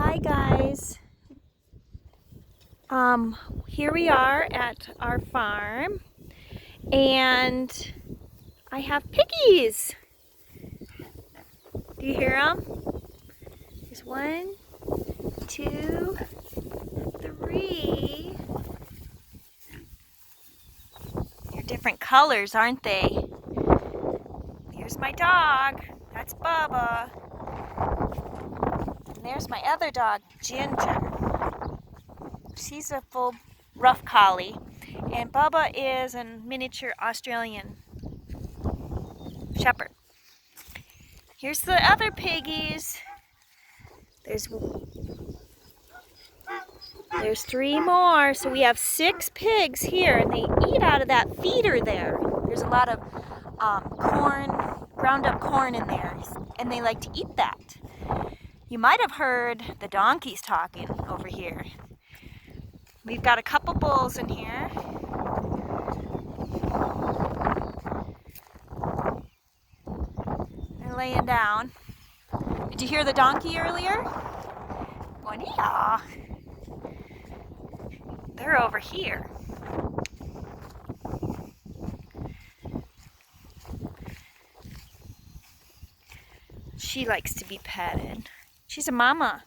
Hi guys. Here we are at our farm and I have piggies. Do you hear them? There's 1, 2, 3. They're different colors, aren't they? Here's my dog. That's Bubba. And there's my other dog, Ginger. She's a full rough collie. And Bubba is a miniature Australian shepherd. Here's the other piggies. There's 3 more, so we have 6 pigs here, and they eat out of that feeder there. There's a lot of corn, ground up corn in there, and they like to eat that. You might have heard the donkeys talking over here. We've got a couple bulls in here. They're laying down. Did you hear the donkey earlier? Going, yeah. They're over here. She likes to be petted. She's a mama.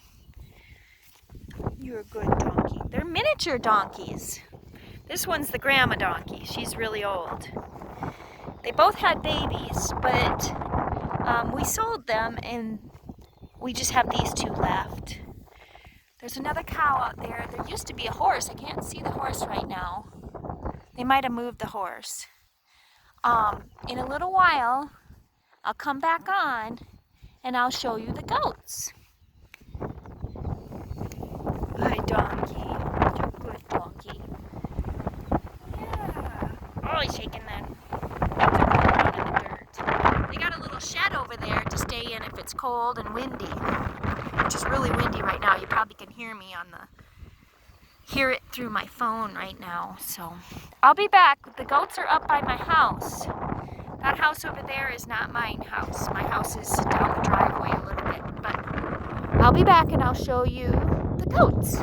You're a good donkey. They're miniature donkeys. This one's the grandma donkey. She's really old. They both had babies, but we sold them and we just have these 2 left. There's another cow out there. There used to be a horse. I can't see the horse right now. They might have moved the horse. In a little while, I'll come back on and I'll show you the goats. Hi, donkey. You're a good donkey. Yeah. Oh, he's shaking that. In the dirt. They got a little shed over there to stay in if it's cold and windy. Which is really windy right now. You probably can hear me hear it through my phone right now. So I'll be back. The goats are up by my house. That house over there is not my house. My house is down the driveway a little bit. But I'll be back and I'll show you the goats.